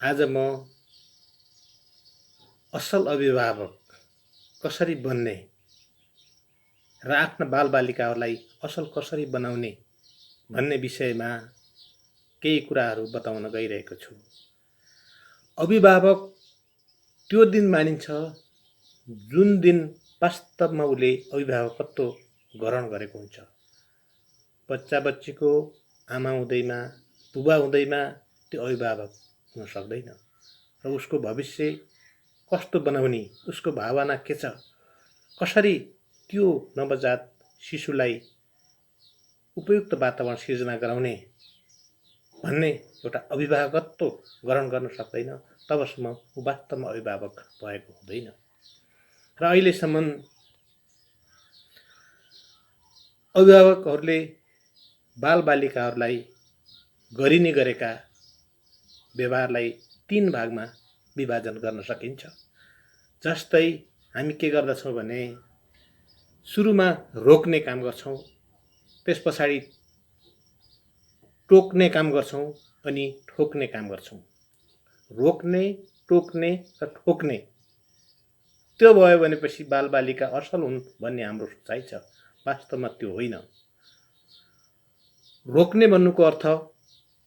आज म असल अभिभावक कसरी बन्ने र आफ्ना बालबालिकाहरूलाई असल कसरी बनाउने भन्ने विषयमा केही कुराहरू बताउन गइरहेको छु। अभिभावक त्यो दिन मानिन्छ जुन दिन वास्तवमा उसले अभिभावकत्व ग्रहण गरेको हुन्छ। बच्चा बच्चीको आमा हुँदैमा, बुबा हुँदैमा त्यो अभिभावक हुन सक्दैन र उसको भविष्य कस्तो बनाउने, उसको भावना के छ, कसरी त्यो नवजात शिशुलाई उपयुक्त वातावरण सिर्जना गराउने भन्ने एउटा अभिभावकत्व ग्रहण गर्न सक्दैन, तबसम्म ऊ वास्तवमा अभिभावक भएको हुँदैन। र अहिलेसम्म अभिभावकहरूले बालबालिकाहरूलाई गरिने गरेका व्यवहारलाई 3 भागमा विभाजन गर्न सकिन्छ। जस्तै हामी के गर्दछौँ भने सुरुमा रोक्ने काम गर्छौँ, त्यस पछाडि टोक्ने काम गर्छौँ अनि ठोक्ने काम गर्छौँ। रोक्ने, टोक्ने र ठोक्ने त्यो भयो भनेपछि बालबालिका असल हुन् भन्ने हाम्रो सोचाइ छ। वास्तवमा त्यो होइन। रोक्ने भन्नुको अर्थ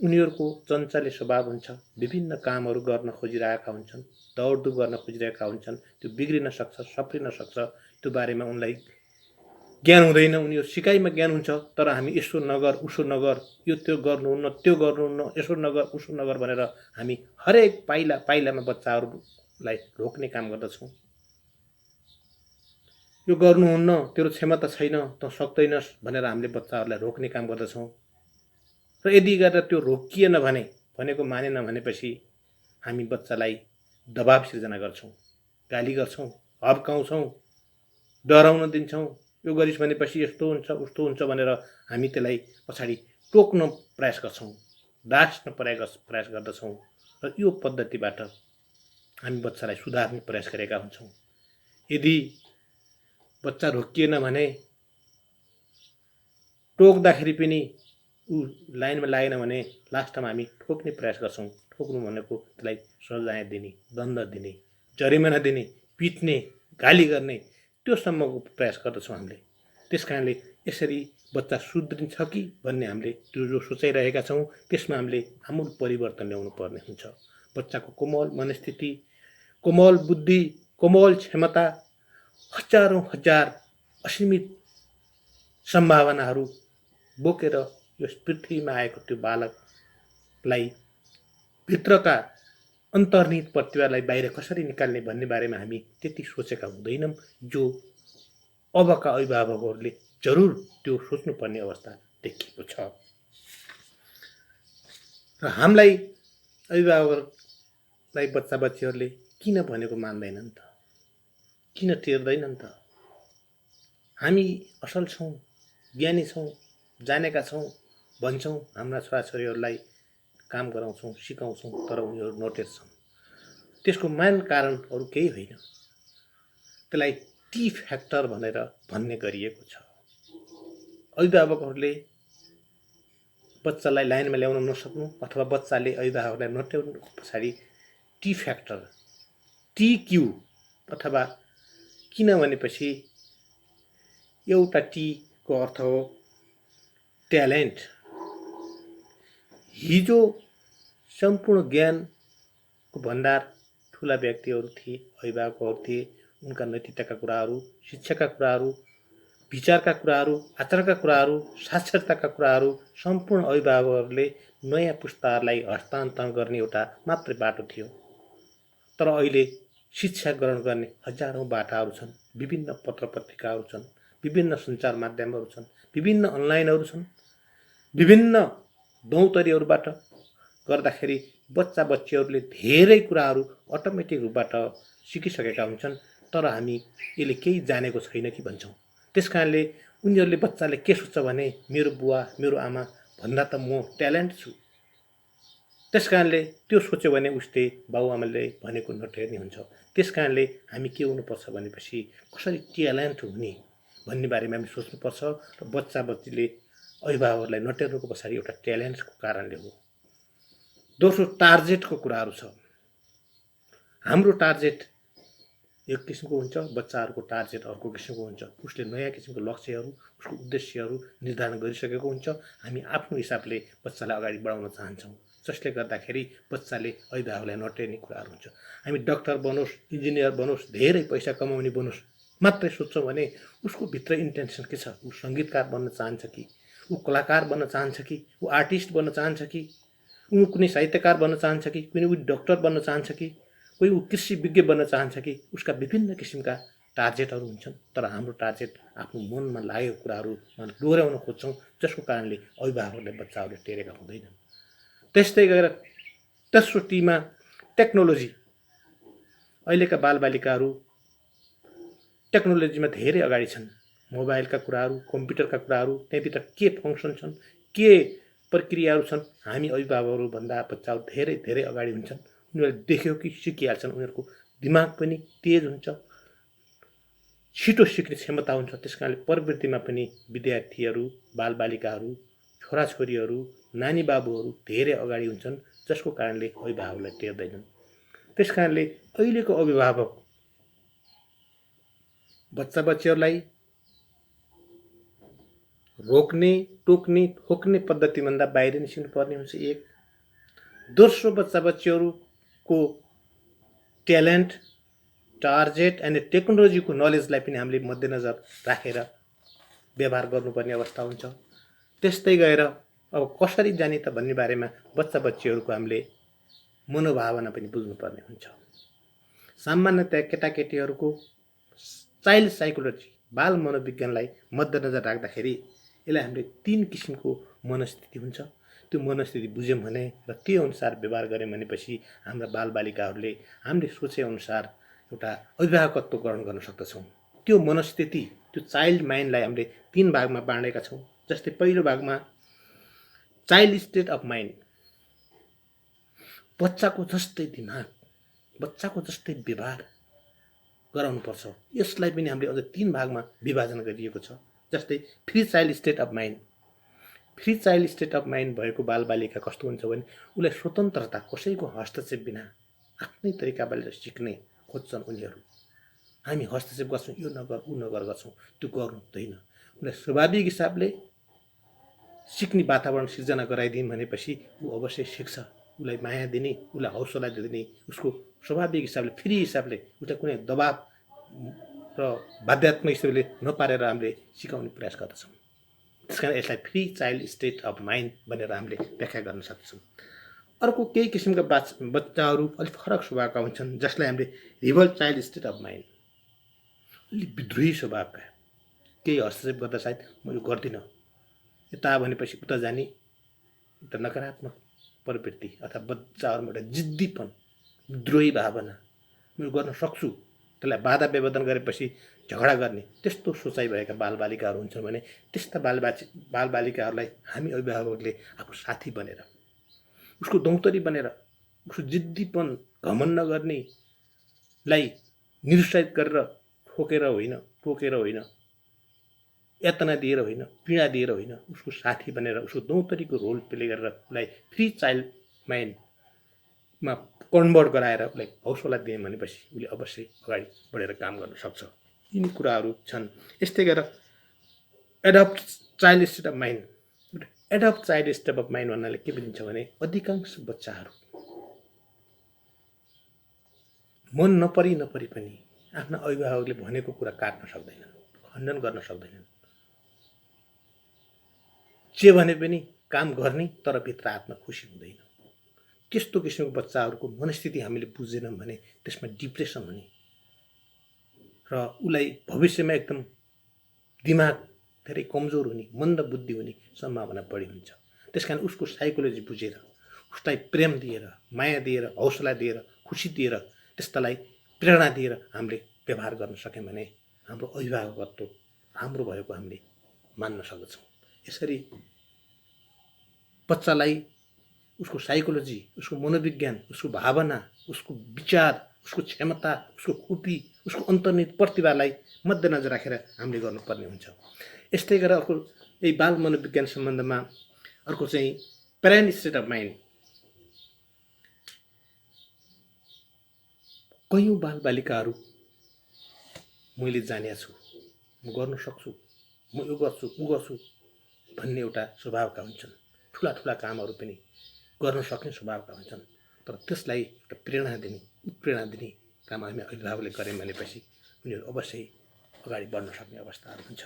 उनीहरूको चञ्चले स्वभाव हुन्छ, विभिन्न कामहरू गर्न खोजिरहेका हुन्छन्, दौडधुप गर्न खोजिरहेका हुन्छन्, त्यो बिग्रिन सक्छ, सप्रिन सक्छ, त्यो बारेमा उनलाई ज्ञान हुँदैन, उनीहरू सिकाइमा ज्ञान हुन्छ, तर हामी यसो नगर, उसो नगर, यो त्यो गर्नुहुन्न, त्यो गर्नुहुन्न, यसो नगर, उसो नगर भनेर हामी हरेक पाइला पाइलामा बच्चाहरूलाई रोक्ने काम गर्दछौँ। यो गर्नुहुन्न, तेरो क्षमता छैन, तँ सक्दैनस् भनेर हामीले बच्चाहरूलाई रोक्ने काम गर्दछौँ। र यदि गरेर त्यो रोकिएन भने, भनेको मानेन भनेपछि हामी बच्चालाई दबाब सिर्जना गर्छौँ, गाली गर्छौँ, हप्काउँछौँ, डराउन दिन्छौँ, यो गरिस् भनेपछि यस्तो हुन्छ उस्तो हुन्छ भनेर हामी त्यसलाई पछाडि टोक्न प्रयास गर्छौँ, डास्न प्रयास गर्दछौँ र यो पद्धतिबाट हामी बच्चालाई सुधार्ने प्रयास गरेका हुन्छौँ। यदि बच्चा रोकिएन भने, टोक्दाखेरि पनि ऊ लाइनमा लागेन भने लास्टमा हामी ठोक्ने प्रयास गर्छौँ। ठोक्नु भनेको त्यसलाई सजाय दिने, दण्ड दिने, जरिमाना दिने, पिट्ने, गाली गर्ने, त्योसम्मको प्रयास गर्दछौँ हामीले। त्यस कारणले यसरी बच्चा सुध्रिन्छ कि भन्ने हामीले त्यो जो सोचाइरहेका छौँ त्यसमा हामीले आमूल परिवर्तन ल्याउनु पर्ने हुन्छ। बच्चाको कोमल मनस्थिति, कोमल बुद्धि, कोमल क्षमता, हजारौँ हजार असीमित सम्भावनाहरू बोकेर यस पृथ्वीमा आएको त्यो बालकलाई भित्रका अन्तर्निहित प्रतिभालाई बाहिर कसरी निकाल्ने भन्ने बारेमा हामी त्यति सोचेका हुँदैनौँ, जो अबका अभिभावकहरूले जरुर त्यो सोच्नुपर्ने अवस्था देखिएको छ। र हामीलाई अभिभावकलाई बच्चा बच्चीहरूले किन भनेको मान्दैनन् त, किन टेर्दैनन् त? हामी असल छौँ, ज्ञानी छौँ, जानेका छौँ भन्छौँ, हाम्रा छोराछोरीहरूलाई काम गराउँछौँ, सिकाउँछौँ, तर उनीहरू नटेर्छन्। त्यसको मेन कारण अरू केही होइन, त्यसलाई टी फ्याक्टर भनेर भन्ने गरिएको छ। अभिभावकहरूले बच्चालाई लाइनमा ल्याउन नसक्नु अथवा बच्चाले अभिभावकलाई नटेर्नु पछाडि टी फ्याक्टर, टी-क्यू अथवा किन भनेपछि एउटा टीको अर्थ हो ट्यालेन्ट। हिजो सम्पूर्ण ज्ञानको भण्डार ठुला व्यक्तिहरू थिए, अभिभावकहरू थिए। उनका नैतिकताका कुराहरू, शिक्षाका कुराहरू, विचारका कुराहरू, आचरणका कुराहरू, साक्षरताका कुराहरू सम्पूर्ण अभिभावकहरूले नयाँ पुस्ताहरूलाई हस्तान्तरण गर्ने एउटा मात्रै बाटो थियो। तर अहिले शिक्षा ग्रहण गर्ने हजारौँ बाटाहरू छन्, विभिन्न पत्र पत्रिकाहरू छन्, विभिन्न सञ्चार माध्यमहरू छन्, विभिन्न अनलाइनहरू छन्, विभिन्न दौतरीहरूबाट गर्दाखेरि बच्चा बच्चीहरूले धेरै कुराहरू अटोमेटिक रूपबाट सिकिसकेका हुन्छन्, तर हामी यसले केही जानेको छैन कि भन्छौँ। त्यस कारणले उनीहरूले बच्चाले के सोच्छ भने मेरो बुवा मेरो आमा भन्दा त म ट्यालेन्ट छु। त्यस कारणले त्यो सोच्यो भने उसले बाबुआमाले भनेको नटेर्ने हुन्छ। त्यस कारणले हामी के हुनुपर्छ भनेपछि कसरी ट्यालेन्ट हुने भन्ने बारेमा हामी सोच्नुपर्छ र बच्चा बच्चीले अभिभावकहरूलाई नटेर्नुको पछाडि एउटा ट्यालेन्टको कारणले हो। दोस्रो टार्गेटको कुराहरू छ। हाम्रो टार्गेट एक किसिमको हुन्छ, बच्चाहरूको टार्गेट अर्को किसिमको हुन्छ। उसले नयाँ किसिमको लक्ष्यहरू, उसको उद्देश्यहरू निर्धारण गरिसकेको हुन्छ। हामी आफ्नो हिसाबले बच्चालाई अगाडि बढाउन चाहन्छौँ, जसले गर्दाखेरि बच्चाले अभिभावकलाई नटेर्ने कुराहरू हुन्छ। हामी डक्टर बनोस्, इन्जिनियर बनोस्, धेरै पैसा कमाउने बनोस् मात्रै सोध्छौँ भने उसको भित्र इन्टेन्सन के छ? ऊ सङ्गीतकार बन्न चाहन्छ कि, ऊ कलाकार बन्न चाहन्छ कि, ऊ आर्टिस्ट बन्न चाहन्छ कि, ऊ कुनै साहित्यकार बन्न चाहन्छ कि, कुनै ऊ डक्टर बन्न चाहन्छ कि, कोही ऊ कृषि विज्ञ बन्न चाहन्छ कि। उसका विभिन्न किसिमका टार्गेटहरू हुन्छन्। तर हाम्रो टार्गेट आफ्नो मनमा लागेको कुराहरूमा डोर्याउन खोज्छौँ, जसको कारणले अभिभावकहरूले बच्चाहरूले टेरेका हुँदैनन्। त्यस्तै गरेर तेस्रो टीमा टेक्नोलोजी। अहिलेका बालबालिकाहरू टेक्नोलोजीमा धेरै अगाडि छन्। मोबाइलका कुराहरू, कम्प्युटरका कुराहरू, त्यहाँभित्र के फङ्सन छन्, के प्रक्रियाहरू छन्, हामी अभिभावकहरूभन्दा बच्चाहरू धेरै धेरै अगाडि हुन्छन्। उनीहरूले देख्यो कि सिकिहाल्छन्। उनीहरूको दिमाग पनि तेज हुन्छ, छिटो सिक्ने क्षमता हुन्छ। त्यस कारणले प्रवृत्तिमा पनि विद्यार्थीहरू, बालबालिकाहरू, छोराछोरीहरू, नानी बाबुहरू धेरै अगाडि हुन्छन्, जसको कारणले अभिभावकलाई टेर्दैनन्। त्यस कारणले अहिलेको अभिभावक बच्चाबच्चीहरूलाई रोक्ने, टोक्ने, ठोक्ने पद्धतिभन्दा बाहिर निस्किनुपर्ने हुन्छ। एक दोस्रो, बच्चाबच्चीहरूको ट्यालेन्ट, टार्गेट अनि टेक्नोलोजीको नलेजलाई पनि हामीले मध्यनजर राखेर व्यवहार गर्नुपर्ने अवस्था हुन्छ। त्यस्तै गएर अब कसरी जाने त भन्ने बारेमा बच्चाबच्चीहरूको हामीले मनोभावना पनि बुझ्नुपर्ने हुन्छ। सामान्यतया केटाकेटीहरूको चाइल्ड साइकोलोजी, बाल मनोविज्ञानलाई मध्यनजर राख्दाखेरि यसलाई हामीले 3 किसिमको मनस्थिति हुन्छ। त्यो मनस्थिति बुझ्यौँ भने र त्यो अनुसार व्यवहार गऱ्यौँ भनेपछि हाम्रा बालबालिकाहरूले हामीले सोचेअनुसार एउटा अभिभावकत्व ग्रहण गर्न सक्दछौँ। त्यो मनस्थिति, त्यो चाइल्ड माइन्डलाई हामीले 3 भागमा बाँडेका छौँ। जस्तै पहिलो भागमा चाइल्ड स्टेट अफ माइन्ड, बच्चाको जस्तै दिमाग, बच्चाको जस्तै व्यवहार गराउनुपर्छ। यसलाई पनि हामीले अझ 3 भागमा विभाजन गरिएको छ। जस्तै free child state of mind. Free child state of mind भएको बालबालिका कस्तो हुन्छ भने उसलाई स्वतन्त्रता, कसैको हस्तक्षेप बिना आफ्नै तरिकाबाट सिक्ने खोज्छन् उनीहरू। हामी हस्तक्षेप गर्छौँ, यो नगर, ऊ नगर गर्छौँ, त्यो गर्नु हुँदैन। उसलाई स्वाभाविक हिसाबले सिक्ने वातावरण सिर्जना गराइदियौँ भनेपछि ऊ अवश्य सिक्छ। उसलाई माया दिने, उसलाई हौसला दिने, उसको स्वाभाविक हिसाबले, फ्री हिसाबले, उसलाई कुनै दबाब र बाध्यात्मक हिसाबले नपारेर हामीले सिकाउने प्रयास गर्दछौँ। त्यस कारण यसलाई free child state of mind भनेर हामीले व्याख्या गर्न सक्छौँ। अर्को केही किसिमका बच्चाहरू अलिक फरक स्वभावका हुन्छन्, जसलाई हामीले revolt child state of mind, अलिक विद्रोही स्वभावका। केही हस्तक्षेप गर्दा सायद म यो गर्दिनँ, यता भनेपछि उता जाने एउटा नकारात्मक प्रवृत्ति अथवा बच्चाहरूमा एउटा जिद्दीपन, विद्रोही भावना, म यो गर्न सक्छु, त्यसलाई बाधा व्यवधान गरेपछि झगडा गर्ने, त्यस्तो सोचाइ भएका बालबालिकाहरू हुन्छन् भने त्यस्ता बालबालिकाहरूलाई हामी अभिभावकले आफू साथी बनेर, उसको दौतरी बनेर, उसको जिद्दीपन, घमण्ड गर्नेलाई निरुत्साहित गरेर ठोकेर होइन, टोकेर होइन, यातना दिएर होइन, पीडा दिएर होइन, उसको साथी बनेर उसको दौतरीको रोल प्ले गरेर उसलाई फ्री चाइल्ड माइन्डमा कन्भर्ट गराएर उसलाई हौसला दिएँ भनेपछि उसले अवश्य अगाडि बढेर काम गर्न सक्छ। यिनी कुराहरू छन्। यस्तै गरेर adapt child state of mind. Adapt child state of mind भन्नाले के बुझिन्छ भने अधिकांश बच्चाहरू मन नपरी पनि आफ्ना अभिभावकले भनेको कुरा काट्न सक्दैनन्, खण्डन गर्न सक्दैनन्। जे भने पनि काम गर्ने, तर भित्र आत्मा खुसी हुँदैन। त्यस्तो किसिमको बच्चाहरूको मनस्थिति हामीले बुझेनौँ भने त्यसमा डिप्रेसन हुने र उसलाई भविष्यमा एकदम दिमाग धेरै कमजोर हुने, मन्द बुद्धि हुने सम्भावना बढी हुन्छ। त्यसकारण उसको साइकोलोजी बुझेर, उसलाई प्रेम दिएर, माया दिएर, हौसला दिएर, खुसी दिएर, त्यस्तालाई प्रेरणा दिएर हामीले व्यवहार गर्न सक्यौँ भने हाम्रो अभिभावकत्व राम्रो भएको हामीले मान्न सक्दछौँ। यसरी बच्चालाई उसको साइकोलोजी, उसको मनोविज्ञान, उसको भावना, उसको विचार, उसको क्षमता, उसको खुबी, उसको अन्तर्निहित प्रतिभालाई मध्यनजर राखेर हामीले गर्नुपर्ने हुन्छ। यस्तै गरेर अर्को यही बाल मनोविज्ञान सम्बन्धमा अर्को चाहिँ प्यारेन्ट स्टेट अफ माइन्ड। कयौँ बालबालिकाहरू मैले जानेको छु, म गर्न सक्छु, म यो गर्छु ऊ गर्छु भन्ने एउटा स्वभावका हुन्छन्। ठुला ठुला कामहरू पनि गर्न सक्ने स्वभावका हुन्छन्। तर त्यसलाई एउटा प्रेरणा दिने, उत्प्रेरणा दिने काम हामी अभिभावकले गऱ्यौँ भनेपछि उनीहरू अवश्य अगाडि बढ्न सक्ने अवस्थाहरू हुन्छ।